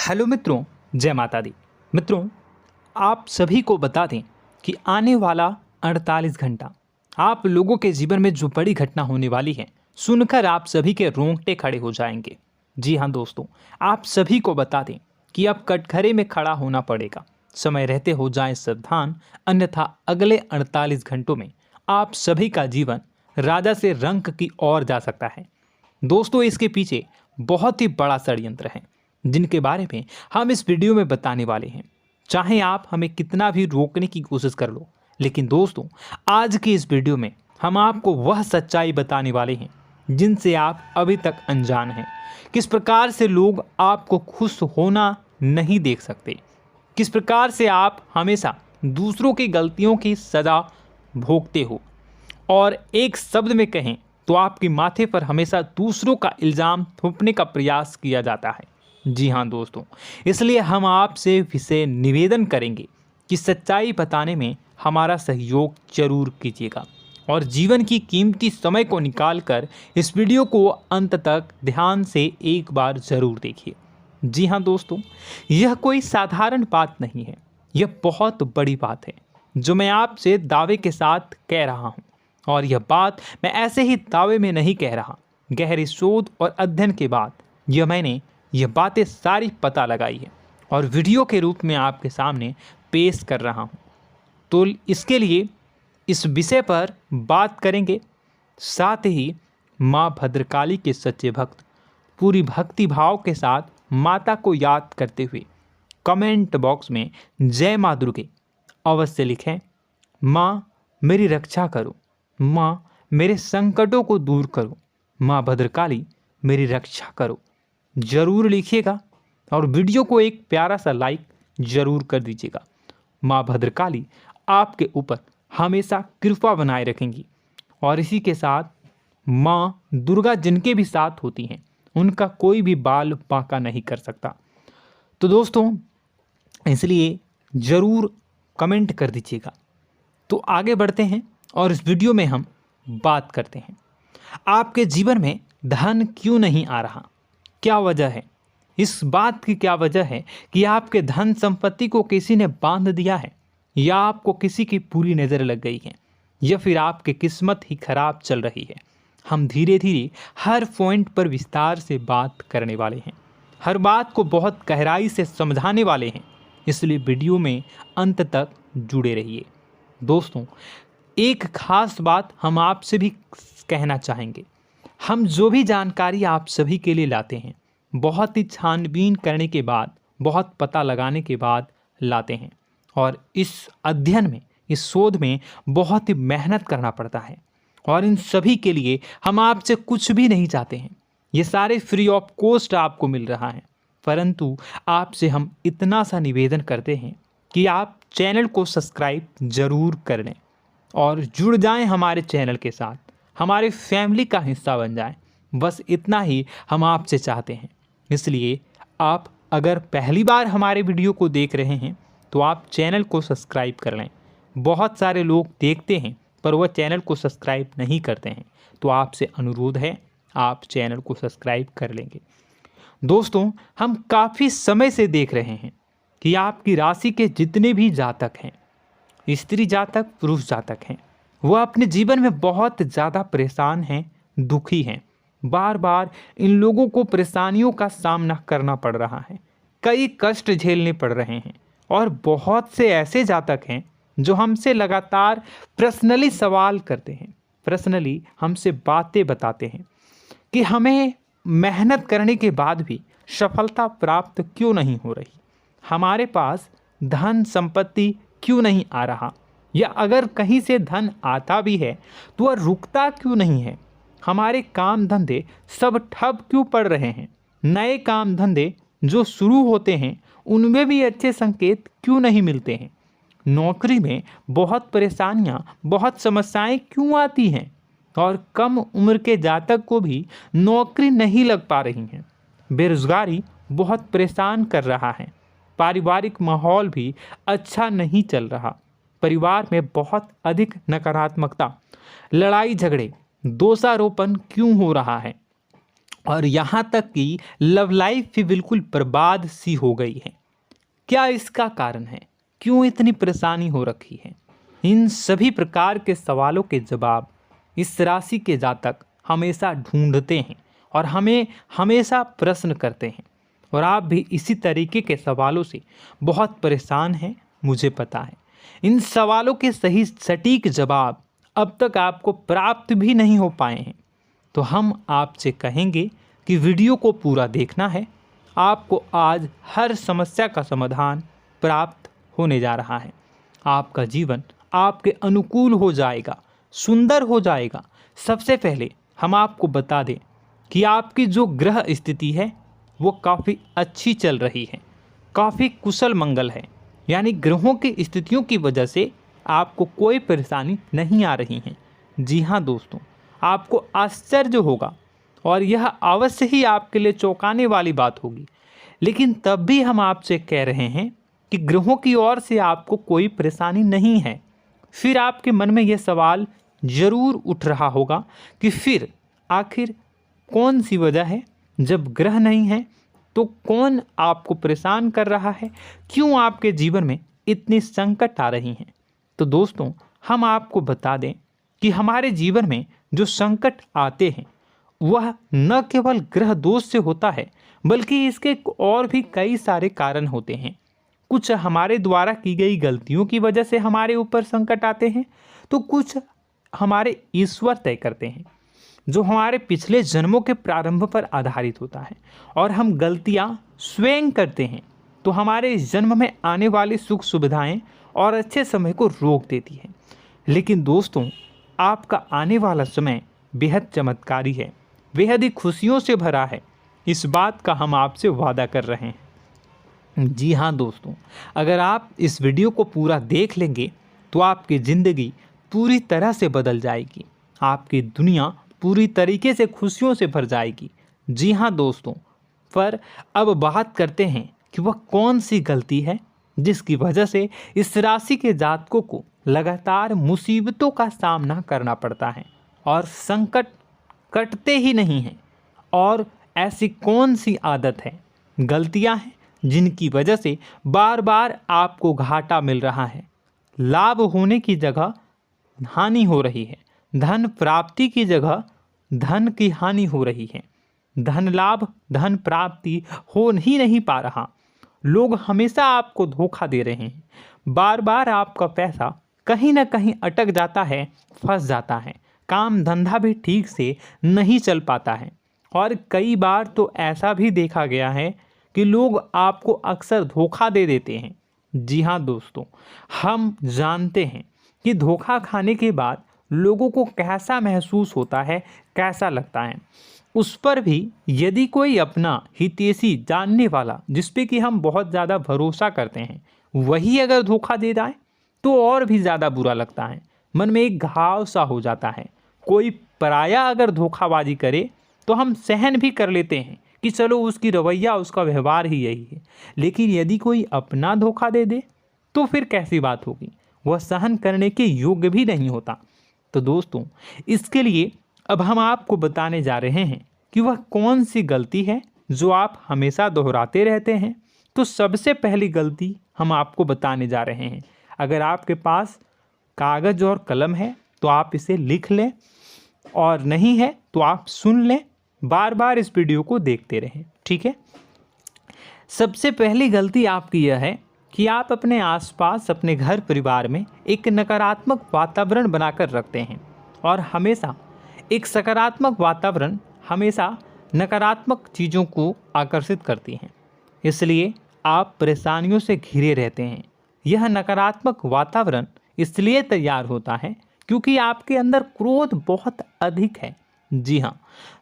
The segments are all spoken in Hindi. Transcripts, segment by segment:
हेलो मित्रों, जय माता दी। मित्रों, आप सभी को बता दें कि आने वाला 48 घंटा आप लोगों के जीवन में जो बड़ी घटना होने वाली है, सुनकर आप सभी के रोंगटे खड़े हो जाएंगे। जी हाँ दोस्तों, आप सभी को बता दें कि अब कटघरे में खड़ा होना पड़ेगा। समय रहते हो जाएं सावधान, अन्यथा अगले 48 घंटों में आप सभी का जीवन राजा से रंक की ओर जा सकता है। दोस्तों, इसके पीछे बहुत ही बड़ा षड्यंत्र है जिनके बारे में हम इस वीडियो में बताने वाले हैं। चाहे आप हमें कितना भी रोकने की कोशिश कर लो, लेकिन दोस्तों आज की इस वीडियो में हम आपको वह सच्चाई बताने वाले हैं जिनसे आप अभी तक अनजान हैं। किस प्रकार से लोग आपको खुश होना नहीं देख सकते, किस प्रकार से आप हमेशा दूसरों की गलतियों की सज़ा भोगते हो, और एक शब्द में कहें तो आपके माथे पर हमेशा दूसरों का इल्ज़ाम थोपने का प्रयास किया जाता है। जी हाँ दोस्तों, इसलिए हम आपसे विशेष निवेदन करेंगे कि सच्चाई बताने में हमारा सहयोग जरूर कीजिएगा और जीवन की कीमती समय को निकालकर इस वीडियो को अंत तक ध्यान से एक बार ज़रूर देखिए। जी हाँ दोस्तों, यह कोई साधारण बात नहीं है, यह बहुत बड़ी बात है जो मैं आपसे दावे के साथ कह रहा हूँ। और यह बात मैं ऐसे ही दावे में नहीं कह रहा, गहरी शोध और अध्ययन के बाद मैंने यह बातें सारी पता लगाई है और वीडियो के रूप में आपके सामने पेश कर रहा हूँ। तो इसके लिए इस विषय पर बात करेंगे। साथ ही माँ भद्रकाली के सच्चे भक्त पूरी भक्ति भाव के साथ माता को याद करते हुए कमेंट बॉक्स में जय माँ दुर्गे अवश्य लिखें। माँ मेरी रक्षा करो, माँ मेरे संकटों को दूर करो, माँ भद्रकाली मेरी रक्षा करो, जरूर लिखिएगा और वीडियो को एक प्यारा सा लाइक जरूर कर दीजिएगा। माँ भद्रकाली आपके ऊपर हमेशा कृपा बनाए रखेंगी और इसी के साथ माँ दुर्गा जिनके भी साथ होती हैं उनका कोई भी बाल बांका नहीं कर सकता। तो दोस्तों, इसलिए ज़रूर कमेंट कर दीजिएगा। तो आगे बढ़ते हैं और इस वीडियो में हम बात करते हैं, आपके जीवन में धन क्यों नहीं आ रहा, क्या वजह है। इस बात की क्या वजह है कि आपके धन संपत्ति को किसी ने बांध दिया है, या आपको किसी की पूरी नज़र लग गई है, या फिर आपकी किस्मत ही खराब चल रही है। हम धीरे धीरे हर पॉइंट पर विस्तार से बात करने वाले हैं, हर बात को बहुत गहराई से समझाने वाले हैं, इसलिए वीडियो में अंत तक जुड़े रहिए। दोस्तों, एक खास बात हम आपसे भी कहना चाहेंगे, हम जो भी जानकारी आप सभी के लिए लाते हैं बहुत ही छानबीन करने के बाद, बहुत पता लगाने के बाद लाते हैं, और इस अध्ययन में, इस शोध में बहुत ही मेहनत करना पड़ता है। और इन सभी के लिए हम आपसे कुछ भी नहीं चाहते हैं, ये सारे फ्री ऑफ कॉस्ट आपको मिल रहा है। परंतु आपसे हम इतना सा निवेदन करते हैं कि आप चैनल को सब्सक्राइब ज़रूर कर लें और जुड़ जाएं हमारे चैनल के साथ, हमारे फैमिली का हिस्सा बन जाएं। बस इतना ही हम आपसे चाहते हैं। इसलिए आप अगर पहली बार हमारे वीडियो को देख रहे हैं तो आप चैनल को सब्सक्राइब कर लें। बहुत सारे लोग देखते हैं पर वह चैनल को सब्सक्राइब नहीं करते हैं, तो आपसे अनुरोध है आप चैनल को सब्सक्राइब कर लेंगे। दोस्तों, हम काफ़ी समय से देख रहे हैं कि आपकी राशि के जितने भी जातक हैं, स्त्री जातक, पुरुष जातक हैं, वह अपने जीवन में बहुत ज़्यादा परेशान हैं, दुखी हैं। बार बार इन लोगों को परेशानियों का सामना करना पड़ रहा है, कई कष्ट झेलने पड़ रहे हैं। और बहुत से ऐसे जातक हैं जो हमसे लगातार पर्सनली सवाल करते हैं, पर्सनली हमसे बातें बताते हैं कि हमें मेहनत करने के बाद भी सफलता प्राप्त क्यों नहीं हो रही, हमारे पास धन संपत्ति क्यों नहीं आ रहा, या अगर कहीं से धन आता भी है तो वह रुकता क्यों नहीं है, हमारे काम धंधे सब ठप क्यों पड़ रहे हैं, नए काम धंधे जो शुरू होते हैं उनमें भी अच्छे संकेत क्यों नहीं मिलते हैं, नौकरी में बहुत परेशानियां, बहुत समस्याएं क्यों आती हैं, और कम उम्र के जातक को भी नौकरी नहीं लग पा रही हैं, बेरोजगारी बहुत परेशान कर रहा है, पारिवारिक माहौल भी अच्छा नहीं चल रहा, परिवार में बहुत अधिक नकारात्मकता, लड़ाई झगड़े, दोषारोपण क्यों हो रहा है, और यहाँ तक कि लव लाइफ भी बिल्कुल बर्बाद सी हो गई है। क्या इसका कारण है? क्यों इतनी परेशानी हो रखी है? इन सभी प्रकार के सवालों के जवाब इस राशि के जातक हमेशा ढूंढते हैं और हमें हमेशा प्रश्न करते हैं, और आप भी इसी तरीके के सवालों से बहुत परेशान हैं, मुझे पता है। इन सवालों के सही सटीक जवाब अब तक आपको प्राप्त भी नहीं हो पाए हैं, तो हम आपसे कहेंगे कि वीडियो को पूरा देखना है। आपको आज हर समस्या का समाधान प्राप्त होने जा रहा है। आपका जीवन आपके अनुकूल हो जाएगा, सुंदर हो जाएगा। सबसे पहले हम आपको बता दें कि आपकी जो ग्रह स्थिति है वो काफ़ी अच्छी चल रही है, काफ़ी कुशल मंगल है, यानी ग्रहों की स्थितियों की वजह से आपको कोई परेशानी नहीं आ रही है। जी हाँ दोस्तों, आपको आश्चर्य होगा और यह अवश्य ही आपके लिए चौंकाने वाली बात होगी, लेकिन तब भी हम आपसे कह रहे हैं कि ग्रहों की ओर से आपको कोई परेशानी नहीं है। फिर आपके मन में यह सवाल जरूर उठ रहा होगा कि फिर आखिर कौन सी वजह है? जब ग्रह नहीं है तो कौन आपको परेशान कर रहा है? क्यों आपके जीवन में इतनी संकट आ रही हैं? तो दोस्तों, हम आपको बता दें कि हमारे जीवन में जो संकट आते हैं वह न केवल ग्रह दोष से होता है, बल्कि इसके और भी कई सारे कारण होते हैं। कुछ हमारे द्वारा की गई गलतियों की वजह से हमारे ऊपर संकट आते हैं, तो कुछ हमारे ईश्वर तय करते हैं, जो हमारे पिछले जन्मों के प्रारंभ पर आधारित होता है। और हम गलतियां स्वयं करते हैं तो हमारे इस जन्म में आने वाली सुख सुविधाएं और अच्छे समय को रोक देती है। लेकिन दोस्तों, आपका आने वाला समय बेहद चमत्कारी है, बेहद ही खुशियों से भरा है। इस बात का हम आपसे वादा कर रहे हैं। जी हाँ दोस्तों, अगर आप इस वीडियो को पूरा देख लेंगे तो आपकी ज़िंदगी पूरी तरह से बदल जाएगी, आपकी दुनिया पूरी तरीके से खुशियों से भर जाएगी। जी हाँ दोस्तों, पर अब बात करते हैं कि वह कौन सी गलती है जिसकी वजह से इस राशि के जातकों को लगातार मुसीबतों का सामना करना पड़ता है और संकट कटते ही नहीं हैं। और ऐसी कौन सी आदत है, गलतियां हैं जिनकी वजह से बार बार आपको घाटा मिल रहा है, लाभ होने की जगह हानि हो रही है, धन प्राप्ति की जगह धन की हानि हो रही है, धन लाभ धन प्राप्ति हो ही नहीं पा रहा, लोग हमेशा आपको धोखा दे रहे हैं, बार बार आपका पैसा कहीं ना कहीं अटक जाता है, फंस जाता है, काम धंधा भी ठीक से नहीं चल पाता है। और कई बार तो ऐसा भी देखा गया है कि लोग आपको अक्सर धोखा दे देते हैं। जी हाँ दोस्तों, हम जानते हैं कि धोखा खाने के बाद लोगों को कैसा महसूस होता है, कैसा लगता है। उस पर भी यदि कोई अपना हितैषी जानने वाला, जिस पे कि हम बहुत ज़्यादा भरोसा करते हैं, वही अगर धोखा दे जाए तो और भी ज़्यादा बुरा लगता है, मन में एक घाव सा हो जाता है। कोई पराया अगर धोखाबाजी करे तो हम सहन भी कर लेते हैं कि चलो उसकी रवैया उसका व्यवहार ही यही है, लेकिन यदि कोई अपना धोखा दे दे तो फिर कैसी बात होगी, वह सहन करने के योग्य भी नहीं होता। तो दोस्तों, इसके लिए अब हम आपको बताने जा रहे हैं कि वह कौन सी गलती है जो आप हमेशा दोहराते रहते हैं। तो सबसे पहली गलती हम आपको बताने जा रहे हैं। अगर आपके पास कागज़ और कलम है तो आप इसे लिख लें, और नहीं है तो आप सुन लें, बार बार इस वीडियो को देखते रहें, ठीक है। सबसे पहली गलती आपकी यह है कि आप अपने आसपास, अपने घर परिवार में एक नकारात्मक वातावरण बनाकर रखते हैं, और हमेशा एक सकारात्मक वातावरण हमेशा नकारात्मक चीज़ों को आकर्षित करती हैं, इसलिए आप परेशानियों से घिरे रहते हैं। यह नकारात्मक वातावरण इसलिए तैयार होता है क्योंकि आपके अंदर क्रोध बहुत अधिक है। जी हाँ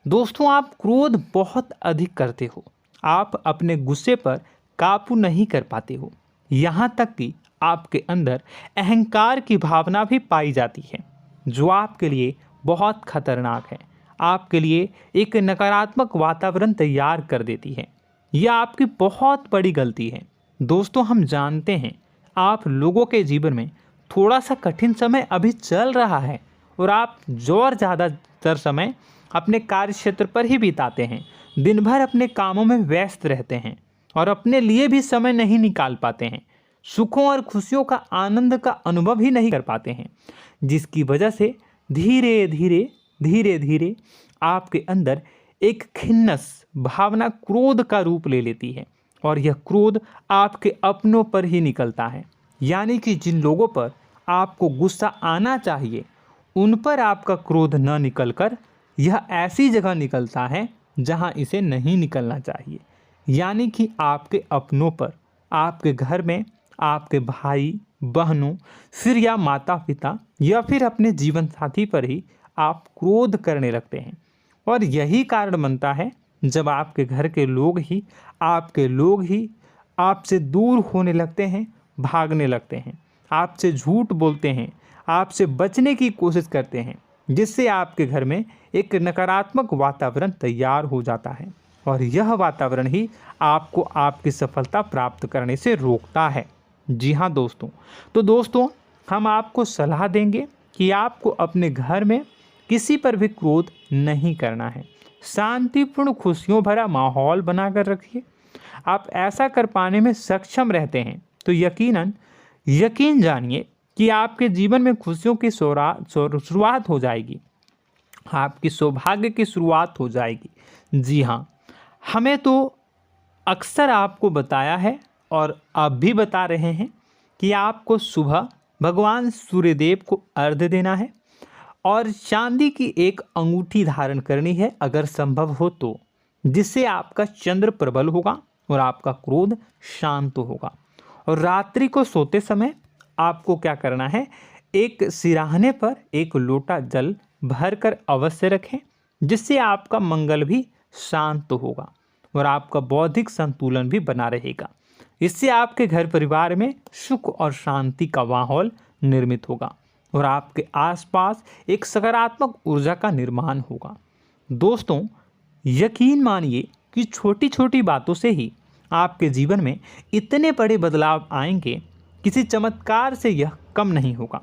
दोस्तों, आप क्रोध बहुत अधिक करते हो, आप अपने गुस्से पर काबू नहीं कर पाते हो, यहाँ तक कि आपके अंदर अहंकार की भावना भी पाई जाती है, जो आपके लिए बहुत खतरनाक है, आपके लिए एक नकारात्मक वातावरण तैयार कर देती है। यह आपकी बहुत बड़ी गलती है। दोस्तों, हम जानते हैं आप लोगों के जीवन में थोड़ा सा कठिन समय अभी चल रहा है, और आप और ज़्यादातर समय अपने कार्य क्षेत्र पर ही बिताते हैं। दिन भर अपने कामों में व्यस्त रहते हैं और अपने लिए भी समय नहीं निकाल पाते हैं। सुखों और खुशियों का आनंद का अनुभव ही नहीं कर पाते हैं, जिसकी वजह से धीरे धीरे धीरे धीरे आपके अंदर एक खिन्नस भावना क्रोध का रूप ले लेती है और यह क्रोध आपके अपनों पर ही निकलता है। यानी कि जिन लोगों पर आपको गुस्सा आना चाहिए उन पर आपका क्रोध न निकलकर यह ऐसी जगह निकलता है जहां इसे नहीं निकलना चाहिए। यानी कि आपके अपनों पर, आपके घर में, आपके भाई बहनों, फिर या माता पिता या फिर अपने जीवन साथी पर ही आप क्रोध करने लगते हैं। और यही कारण बनता है जब आपके घर के लोग ही आपसे दूर होने लगते हैं, भागने लगते हैं, आपसे झूठ बोलते हैं, आपसे बचने की कोशिश करते हैं, जिससे आपके घर में एक नकारात्मक वातावरण तैयार हो जाता है और यह वातावरण ही आपको आपकी सफलता प्राप्त करने से रोकता है। जी हाँ दोस्तों, तो दोस्तों हम आपको सलाह देंगे कि आपको अपने घर में किसी पर भी क्रोध नहीं करना है। शांतिपूर्ण खुशियों भरा माहौल बनाकर रखिए। आप ऐसा कर पाने में सक्षम रहते हैं तो यकीन जानिए कि आपके जीवन में खुशियों की शुरुआत हो जाएगी, आपकी सौभाग्य की शुरुआत हो जाएगी। जी हाँ, हमें तो अक्सर आपको बताया है और अब भी बता रहे हैं कि आपको सुबह भगवान सूर्यदेव को अर्घ्य देना है और चांदी की एक अंगूठी धारण करनी है अगर संभव हो तो, जिससे आपका चंद्र प्रबल होगा और आपका क्रोध शांत होगा। और रात्रि को सोते समय आपको क्या करना है, एक सिराहने पर एक लोटा जल भरकर अवश्य रखें, जिससे आपका मंगल भी शांत होगा और आपका बौद्धिक संतुलन भी बना रहेगा। इससे आपके घर परिवार में सुख और शांति का माहौल निर्मित होगा और आपके आसपास एक सकारात्मक ऊर्जा का निर्माण होगा। दोस्तों यकीन मानिए कि छोटी छोटी बातों से ही आपके जीवन में इतने बड़े बदलाव आएंगे, किसी चमत्कार से यह कम नहीं होगा।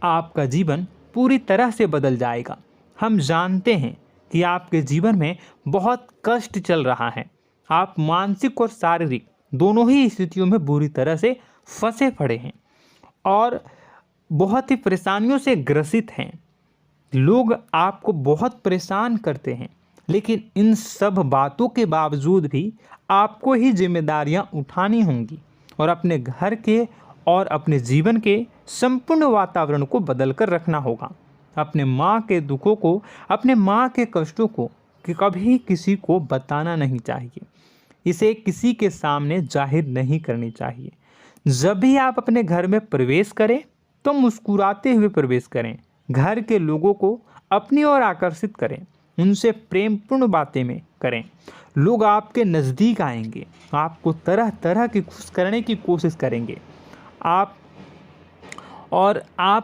आपका जीवन पूरी तरह से बदल जाएगा। हम जानते हैं कि आपके जीवन में बहुत कष्ट चल रहा है, आप मानसिक और शारीरिक दोनों ही स्थितियों में बुरी तरह से फंसे पड़े हैं और बहुत ही परेशानियों से ग्रसित हैं। लोग आपको बहुत परेशान करते हैं, लेकिन इन सब बातों के बावजूद भी आपको ही जिम्मेदारियां उठानी होंगी और अपने घर के और अपने जीवन के संपूर्ण वातावरण को बदल कर रखना होगा। अपने माँ के दुखों को, अपने माँ के कष्टों को कभी किसी को बताना नहीं चाहिए, इसे किसी के सामने जाहिर नहीं करनी चाहिए। जब भी आप अपने घर में प्रवेश करें तो मुस्कुराते हुए प्रवेश करें, घर के लोगों को अपनी ओर आकर्षित करें, उनसे प्रेमपूर्ण बातें में करें। लोग आपके नज़दीक आएंगे, आपको तरह तरह की खुश करने की कोशिश करेंगे। आप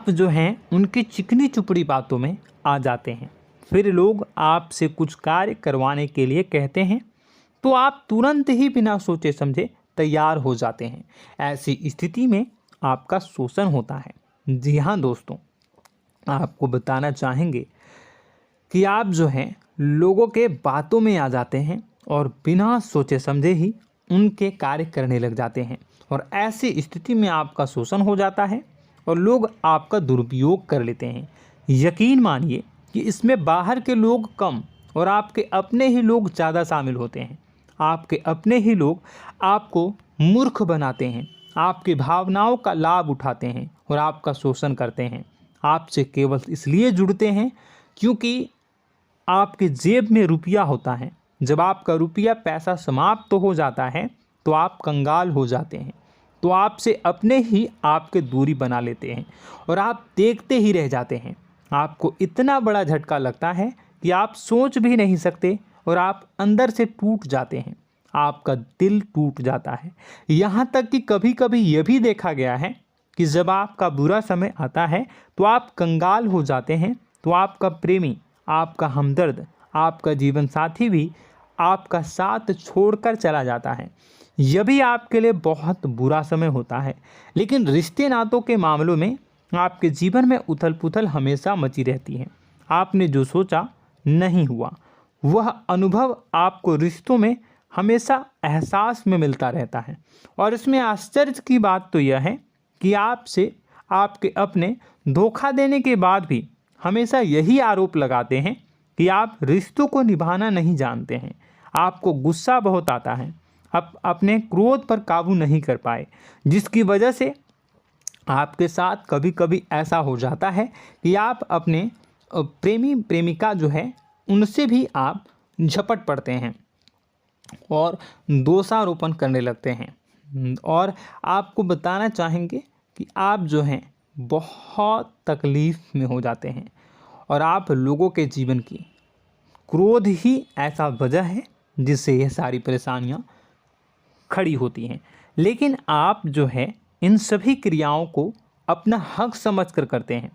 जो हैं उनकी चिकनी चुपड़ी बातों में आ जाते हैं। फिर लोग आपसे कुछ कार्य करवाने के लिए कहते हैं तो आप तुरंत ही बिना सोचे समझे तैयार हो जाते हैं। ऐसी स्थिति में आपका शोषण होता है। जी हाँ दोस्तों, आपको बताना चाहेंगे कि आप जो हैं लोगों के बातों में आ जाते हैं और बिना सोचे समझे ही उनके कार्य करने लग जाते हैं और ऐसी स्थिति में आपका शोषण हो जाता है और लोग आपका दुरुपयोग कर लेते हैं। यकीन मानिए कि इसमें बाहर के लोग कम और आपके अपने ही लोग ज़्यादा शामिल होते हैं। आपके अपने ही लोग आपको मूर्ख बनाते हैं, आपकी भावनाओं का लाभ उठाते हैं और आपका शोषण करते हैं। आपसे केवल इसलिए जुड़ते हैं क्योंकि आपके जेब में रुपया होता है। जब आपका रुपया पैसा समाप्त हो जाता है तो आप कंगाल हो जाते हैं, तो आपसे अपने ही आपके दूरी बना लेते हैं और आप देखते ही रह जाते हैं। आपको इतना बड़ा झटका लगता है कि आप सोच भी नहीं सकते और आप अंदर से टूट जाते हैं, आपका दिल टूट जाता है। यहाँ तक कि कभी कभी यह भी देखा गया है कि जब आपका बुरा समय आता है तो आप कंगाल हो जाते हैं, तो आपका प्रेमी, आपका हमदर्द, आपका जीवन साथी भी आपका साथ छोड़कर चला जाता है। यह भी आपके लिए बहुत बुरा समय होता है। लेकिन रिश्ते नातों के मामलों में आपके जीवन में उथल पुथल हमेशा मची रहती है। आपने जो सोचा नहीं हुआ, वह अनुभव आपको रिश्तों में हमेशा एहसास में मिलता रहता है। और इसमें आश्चर्य की बात तो यह है कि आपसे आपके अपने धोखा देने के बाद भी हमेशा यही आरोप लगाते हैं कि आप रिश्तों को निभाना नहीं जानते हैं। आपको गुस्सा बहुत आता है, आप अपने क्रोध पर काबू नहीं कर पाए, जिसकी वजह से आपके साथ कभी कभी ऐसा हो जाता है कि आप अपने प्रेमी प्रेमिका जो है उनसे भी आप झपट पड़ते हैं और दोषारोपण करने लगते हैं। और आपको बताना चाहेंगे कि आप जो हैं बहुत तकलीफ़ में हो जाते हैं और आप लोगों के जीवन की क्रोध ही ऐसा वजह है जिससे ये सारी परेशानियां खड़ी होती हैं। लेकिन आप जो है इन सभी क्रियाओं को अपना हक समझकर करते हैं,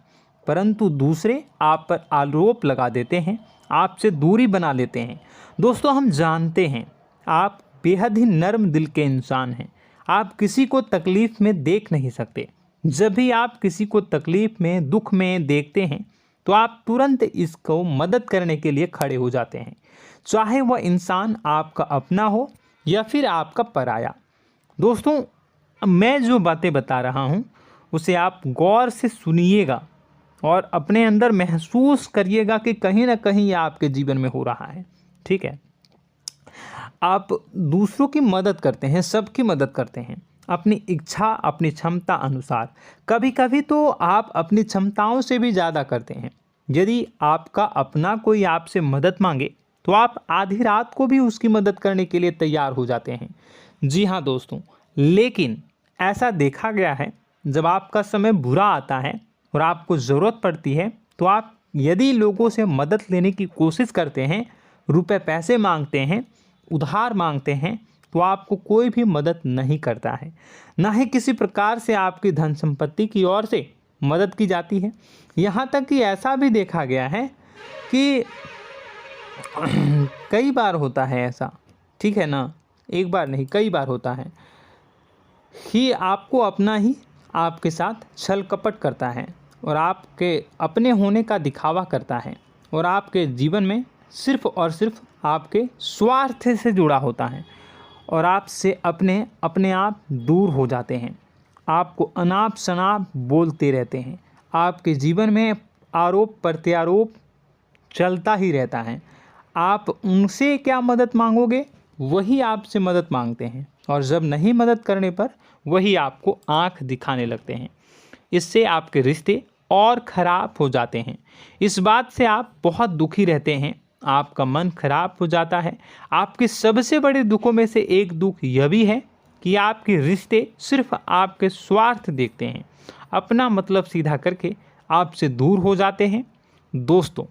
परंतु दूसरे आप पर आरोप लगा देते हैं, आपसे दूरी बना लेते हैं। दोस्तों, हम जानते हैं आप बेहद ही नर्म दिल के इंसान हैं। आप किसी को तकलीफ़ में देख नहीं सकते। जब भी आप किसी को तकलीफ़ में, दुख में देखते हैं तो आप तुरंत इसको मदद करने के लिए खड़े हो जाते हैं, चाहे वह इंसान आपका अपना हो या फिर आपका पराया। दोस्तों, मैं जो बातें बता रहा हूँ उसे आप गौर से सुनिएगा और अपने अंदर महसूस करिएगा कि कहीं ना कहीं ये आपके जीवन में हो रहा है। ठीक है, आप दूसरों की मदद करते हैं, सबकी मदद करते हैं अपनी इच्छा, अपनी क्षमता अनुसार। कभी कभी तो आप अपनी क्षमताओं से भी ज़्यादा करते हैं। यदि आपका अपना कोई आपसे मदद मांगे तो आप आधी रात को भी उसकी मदद करने के लिए तैयार हो जाते हैं। जी हाँ दोस्तों, लेकिन ऐसा देखा गया है जब आपका समय बुरा आता है और आपको ज़रूरत पड़ती है तो आप यदि लोगों से मदद लेने की कोशिश करते हैं, रुपए पैसे मांगते हैं, उधार मांगते हैं, तो आपको कोई भी मदद नहीं करता है। ना ही किसी प्रकार से आपकी धन संपत्ति की ओर से मदद की जाती है। यहाँ तक कि ऐसा भी देखा गया है कि कई बार होता है ऐसा, ठीक है ना, एक बार नहीं कई बार होता है कि आपको अपना ही आपके साथ छल कपट करता है और आपके अपने होने का दिखावा करता है और आपके जीवन में सिर्फ और सिर्फ आपके स्वार्थ से जुड़ा होता है और आपसे अपने आप दूर हो जाते हैं। आपको अनाप शनाप बोलते रहते हैं। आपके जीवन में आरोप प्रत्यारोप चलता ही रहता है। आप उनसे क्या मदद मांगोगे, वही आपसे मदद मांगते हैं और जब नहीं मदद करने पर वही आपको आंख दिखाने लगते हैं। इससे आपके रिश्ते और ख़राब हो जाते हैं। इस बात से आप बहुत दुखी रहते हैं, आपका मन खराब हो जाता है। आपके सबसे बड़े दुखों में से एक दुख यह भी है कि आपके रिश्ते सिर्फ आपके स्वार्थ देखते हैं, अपना मतलब सीधा करके आपसे दूर हो जाते हैं। दोस्तों,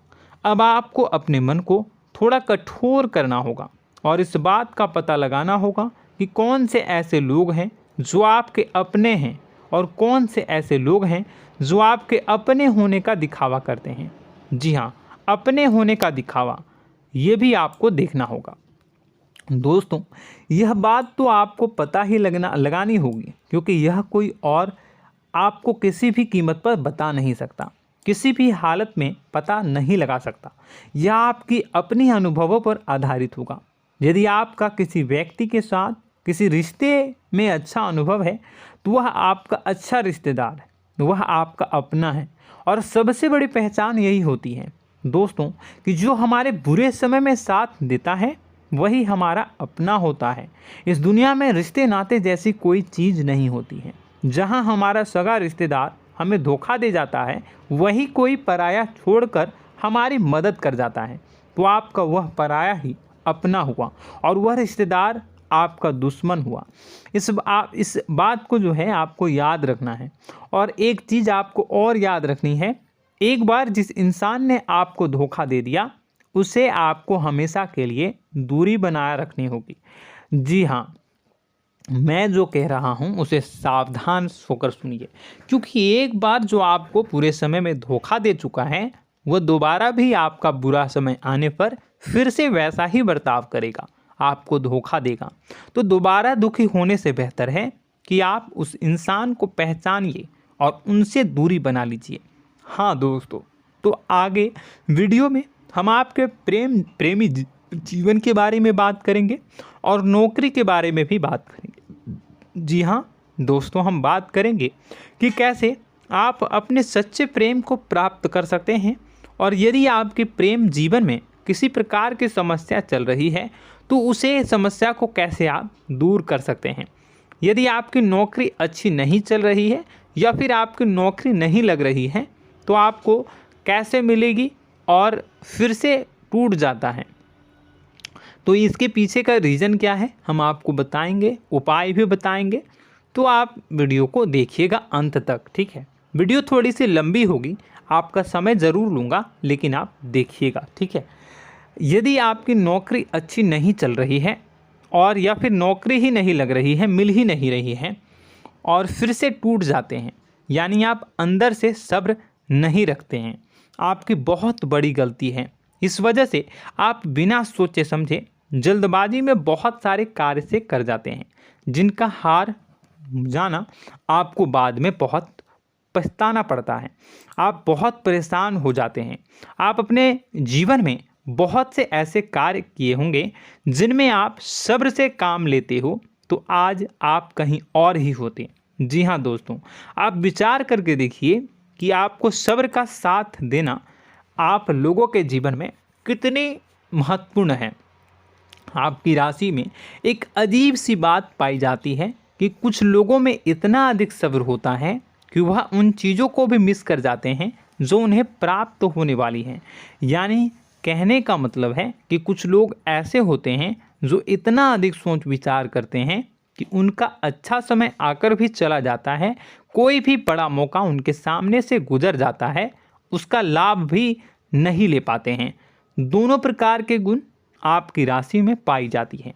अब आपको अपने मन को थोड़ा कठोर करना होगा और इस बात का पता लगाना होगा कि कौन से ऐसे लोग हैं जो आपके अपने हैं और कौन से ऐसे लोग हैं जो आपके अपने होने का दिखावा करते हैं। जी हाँ, अपने होने का दिखावा, ये भी आपको देखना होगा। दोस्तों, यह बात तो आपको पता ही लगानी होगी, क्योंकि यह कोई और आपको किसी भी कीमत पर बता नहीं सकता, किसी भी हालत में पता नहीं लगा सकता। यह आपकी अपनी अनुभवों पर आधारित होगा। यदि आपका किसी व्यक्ति के साथ किसी रिश्ते में अच्छा अनुभव है तो वह आपका अच्छा रिश्तेदार है, वह आपका अपना है। और सबसे बड़ी पहचान यही होती है दोस्तों कि जो हमारे बुरे समय में साथ देता है वही हमारा अपना होता है। इस दुनिया में रिश्ते नाते जैसी कोई चीज़ नहीं होती है। जहां हमारा सगा रिश्तेदार हमें धोखा दे जाता है, वही कोई पराया छोड़कर हमारी मदद कर जाता है, तो आपका वह पराया ही अपना हुआ और वह रिश्तेदार आपका दुश्मन हुआ। इस बात को जो है आपको याद रखना है। और एक चीज़ आपको और याद रखनी है, एक बार जिस इंसान ने आपको धोखा दे दिया उसे आपको हमेशा के लिए दूरी बनाए रखनी होगी। जी हाँ, मैं जो कह रहा हूँ उसे सावधान होकर सुनिए, क्योंकि एक बार जो आपको पूरे समय में धोखा दे चुका है वह दोबारा भी आपका बुरा समय आने पर फिर से वैसा ही बर्ताव करेगा, आपको धोखा देगा। तो दोबारा दुखी होने से बेहतर है कि आप उस इंसान को पहचानिए और उनसे दूरी बना लीजिए। हाँ दोस्तों, तो आगे वीडियो में हम आपके प्रेमी जीवन के बारे में बात करेंगे और नौकरी के बारे में भी बात करेंगे। जी हाँ दोस्तों, हम बात करेंगे कि कैसे आप अपने सच्चे प्रेम को प्राप्त कर सकते हैं, और यदि आपके प्रेम जीवन में किसी प्रकार की समस्या चल रही है तो उसे समस्या को कैसे आप दूर कर सकते हैं। यदि आपकी नौकरी अच्छी नहीं चल रही है या फिर आपकी नौकरी नहीं लग रही है तो आपको कैसे मिलेगी और फिर से टूट जाता है, तो इसके पीछे का रीज़न क्या है हम आपको बताएंगे, उपाय भी बताएंगे। तो आप वीडियो को देखिएगा अंत तक, ठीक है। वीडियो थोड़ी सी लंबी होगी, आपका समय ज़रूर लूँगा, लेकिन आप देखिएगा, ठीक है। यदि आपकी नौकरी अच्छी नहीं चल रही है और या फिर नौकरी ही नहीं लग रही है, मिल ही नहीं रही है और फिर से टूट जाते हैं, यानी आप अंदर से सब्र नहीं रखते हैं, आपकी बहुत बड़ी गलती है। इस वजह से आप बिना सोचे समझे जल्दबाजी में बहुत सारे कार्य से कर जाते हैं, जिनका हार जाना आपको बाद में बहुत पछताना पड़ता है। आप बहुत परेशान हो जाते हैं। आप अपने जीवन में बहुत से ऐसे कार्य किए होंगे जिनमें आप सब्र से काम लेते हो, तो आज आप कहीं और ही होते। जी हाँ दोस्तों, आप विचार करके देखिए कि आपको सब्र का साथ देना आप लोगों के जीवन में कितनी महत्वपूर्ण है। आपकी राशि में एक अजीब सी बात पाई जाती है कि कुछ लोगों में इतना अधिक सब्र होता है कि वह उन चीज़ों को भी मिस कर जाते हैं जो उन्हें प्राप्त होने वाली हैं। यानी कहने का मतलब है कि कुछ लोग ऐसे होते हैं जो इतना अधिक सोच विचार करते हैं कि उनका अच्छा समय आकर भी चला जाता है, कोई भी बड़ा मौका उनके सामने से गुजर जाता है, उसका लाभ भी नहीं ले पाते हैं। दोनों प्रकार के गुण आपकी राशि में पाई जाती हैं।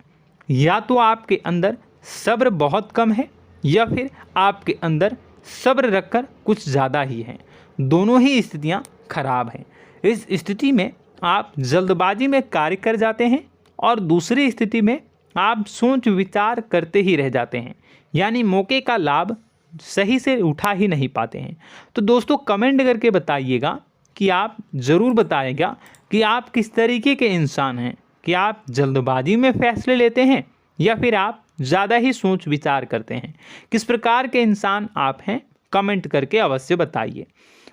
या तो आपके अंदर सब्र बहुत कम है या फिर आपके अंदर सब्र रखकर कुछ ज़्यादा ही है। दोनों ही स्थितियाँ खराब हैं। इस स्थिति में आप जल्दबाजी में कार्य कर जाते हैं और दूसरी स्थिति में आप सोच विचार करते ही रह जाते हैं, यानी मौके का लाभ सही से उठा ही नहीं पाते हैं। तो दोस्तों कमेंट करके बताइएगा कि आप ज़रूर बताइएगा कि आप किस तरीके के इंसान हैं, कि आप जल्दबाजी में फैसले लेते हैं या फिर आप ज़्यादा ही सोच विचार करते हैं। किस प्रकार के इंसान आप हैं, कमेंट करके अवश्य बताइए।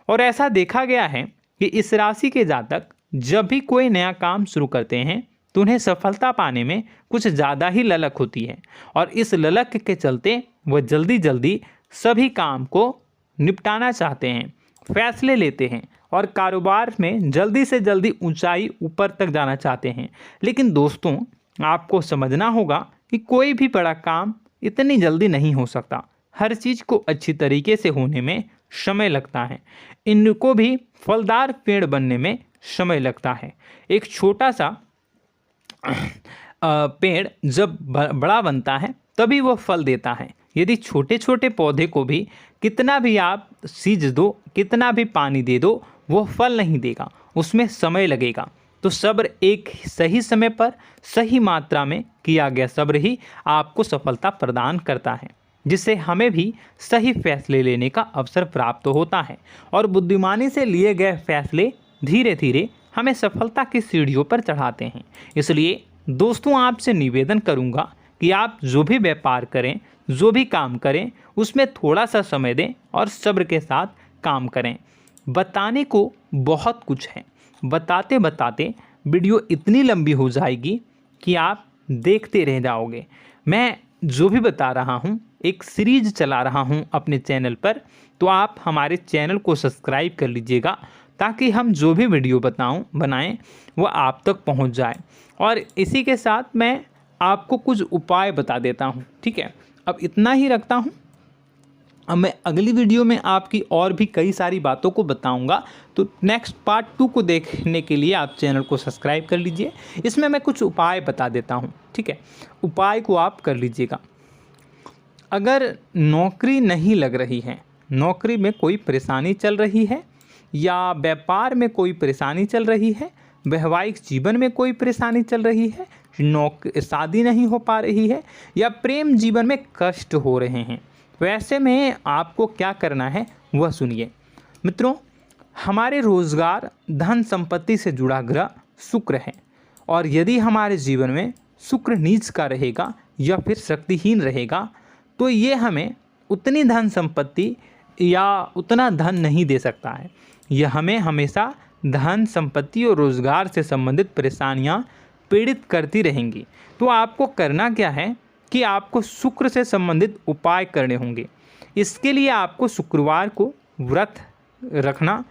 और ऐसा देखा गया है कि इस राशि के जातक जब भी कोई नया काम शुरू करते हैं तो उन्हें सफलता पाने में कुछ ज़्यादा ही ललक होती है, और इस ललक के चलते वह जल्दी जल्दी सभी काम को निपटाना चाहते हैं, फैसले लेते हैं और कारोबार में जल्दी से जल्दी ऊंचाई ऊपर तक जाना चाहते हैं। लेकिन दोस्तों आपको समझना होगा कि कोई भी बड़ा काम इतनी जल्दी नहीं हो सकता। हर चीज़ को अच्छी तरीके से होने में समय लगता है। इनको भी फलदार पेड़ बनने में समय लगता है। एक छोटा सा पेड़ जब बड़ा बनता है तभी वो फल देता है। यदि छोटे छोटे पौधे को भी कितना भी आप सींच दो, कितना भी पानी दे दो, वो फल नहीं देगा, उसमें समय लगेगा। तो सब्र एक सही समय पर सही मात्रा में किया गया सब्र ही आपको सफलता प्रदान करता है, जिससे हमें भी सही फैसले लेने का अवसर प्राप्त होता है। और बुद्धिमानी से लिए गए फैसले धीरे धीरे हमें सफलता की सीढ़ियों पर चढ़ाते हैं। इसलिए दोस्तों आपसे निवेदन करूंगा कि आप जो भी व्यापार करें, जो भी काम करें, उसमें थोड़ा सा समय दें और सब्र के साथ काम करें। बताने को बहुत कुछ है, बताते बताते वीडियो इतनी लंबी हो जाएगी कि आप देखते रह जाओगे। मैं जो भी बता रहा हूँ एक सीरीज चला रहा हूँ अपने चैनल पर, तो आप हमारे चैनल को सब्सक्राइब कर लीजिएगा ताकि हम जो भी वीडियो बनाएं वो आप तक पहुँच जाए। और इसी के साथ मैं आपको कुछ उपाय बता देता हूँ, ठीक है। अब इतना ही रखता हूँ। अब मैं अगली वीडियो में आपकी और भी कई सारी बातों को बताऊंगा। तो नेक्स्ट पार्ट 2 को देखने के लिए आप चैनल को सब्सक्राइब कर लीजिए। इसमें मैं कुछ उपाय बता देता हूं, ठीक है। उपाय को आप कर लीजिएगा। अगर नौकरी नहीं लग रही है, नौकरी में कोई परेशानी चल रही है, या व्यापार में कोई परेशानी चल रही है, वैवाहिक जीवन में कोई परेशानी चल रही है, शादी नहीं हो पा रही है, या प्रेम जीवन में कष्ट हो रहे हैं, वैसे में आपको क्या करना है, वह सुनिए। मित्रों, हमारे रोजगार धन संपत्ति से जुड़ा ग्रह शुक्र है, और यदि हमारे जीवन में शुक्र नीच का रहेगा या फिर शक्तिहीन रहेगा तो ये हमें उतनी धन संपत्ति या उतना धन नहीं दे सकता है। यह हमें हमेशा धन संपत्ति और रोजगार से संबंधित परेशानियां पीड़ित करती रहेंगी। तो आपको करना क्या है कि आपको शुक्र से संबंधित उपाय करने होंगे। इसके लिए आपको शुक्रवार को व्रत रखना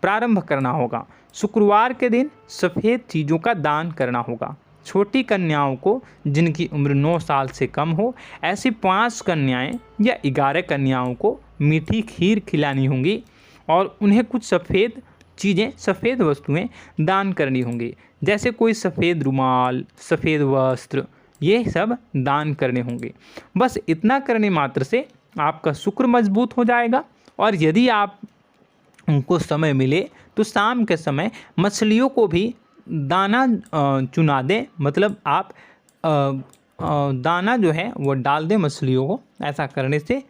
प्रारंभ करना होगा। शुक्रवार के दिन सफ़ेद चीज़ों का दान करना होगा। छोटी कन्याओं को जिनकी उम्र 9 साल से कम हो, ऐसी 5 कन्याएं या 11 कन्याओं को मीठी खीर खिलानी होंगी और उन्हें कुछ सफ़ेद चीज़ें, सफ़ेद वस्तुएं दान करनी होंगी, जैसे कोई सफ़ेद रुमाल, सफ़ेद वस्त्र, ये सब दान करने होंगे। बस इतना करने मात्र से आपका शुक्र मजबूत हो जाएगा। और यदि आप उनको समय मिले तो शाम के समय मछलियों को भी दाना चुना दें, मतलब आप दाना जो है वो डाल दें मछलियों को। ऐसा करने से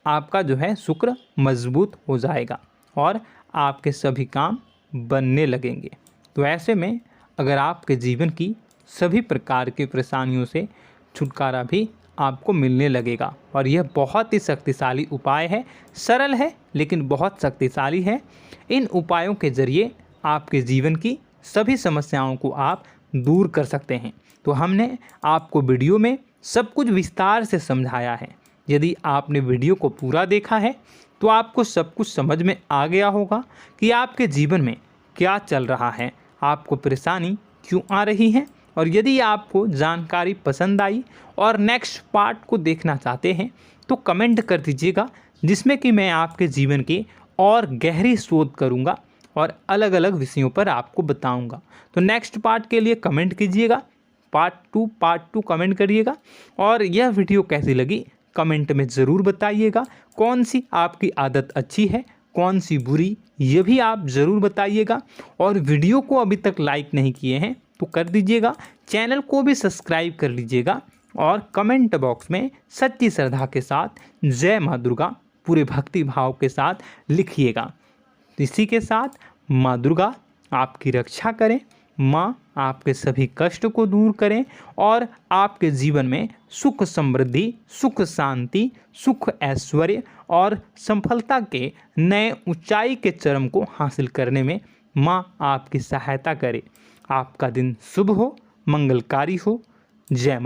आपका जो है शुक्र मजबूत हो जाएगा और आपके सभी काम बनने लगेंगे। तो ऐसे में अगर आपके जीवन की सभी प्रकार की परेशानियों से छुटकारा भी आपको मिलने लगेगा। और यह बहुत ही शक्तिशाली उपाय है, सरल है लेकिन बहुत शक्तिशाली है। इन उपायों के ज़रिए आपके जीवन की सभी समस्याओं को आप दूर कर सकते हैं। तो हमने आपको वीडियो में सब कुछ विस्तार से समझाया है। यदि आपने वीडियो को पूरा देखा है तो आपको सब कुछ समझ में आ गया होगा कि आपके जीवन में क्या चल रहा है, आपको परेशानी क्यों आ रही है। और यदि आपको जानकारी पसंद आई और नेक्स्ट पार्ट को देखना चाहते हैं तो कमेंट कर दीजिएगा, जिसमें कि मैं आपके जीवन की और गहरी शोध करूंगा और अलग अलग विषयों पर आपको बताऊंगा। तो नेक्स्ट पार्ट के लिए कमेंट कीजिएगा, पार्ट टू कमेंट करिएगा। और यह वीडियो कैसी लगी कमेंट में ज़रूर बताइएगा। कौन सी आपकी आदत अच्छी है, कौन सी बुरी, ये भी आप ज़रूर बताइएगा। और वीडियो को अभी तक लाइक नहीं किए हैं तो कर दीजिएगा, चैनल को भी सब्सक्राइब कर लीजिएगा और कमेंट बॉक्स में सच्ची श्रद्धा के साथ जय माँ दुर्गा पूरे भक्ति भाव के साथ लिखिएगा। इसी के साथ माँ दुर्गा आपकी रक्षा करें, माँ आपके सभी कष्ट को दूर करें और आपके जीवन में सुख समृद्धि, सुख शांति, सुख ऐश्वर्य और सफलता के नए ऊंचाई के चरम को हासिल करने में माँ आपकी सहायता करे। आपका दिन शुभ हो, मंगलकारी हो। जय माँ।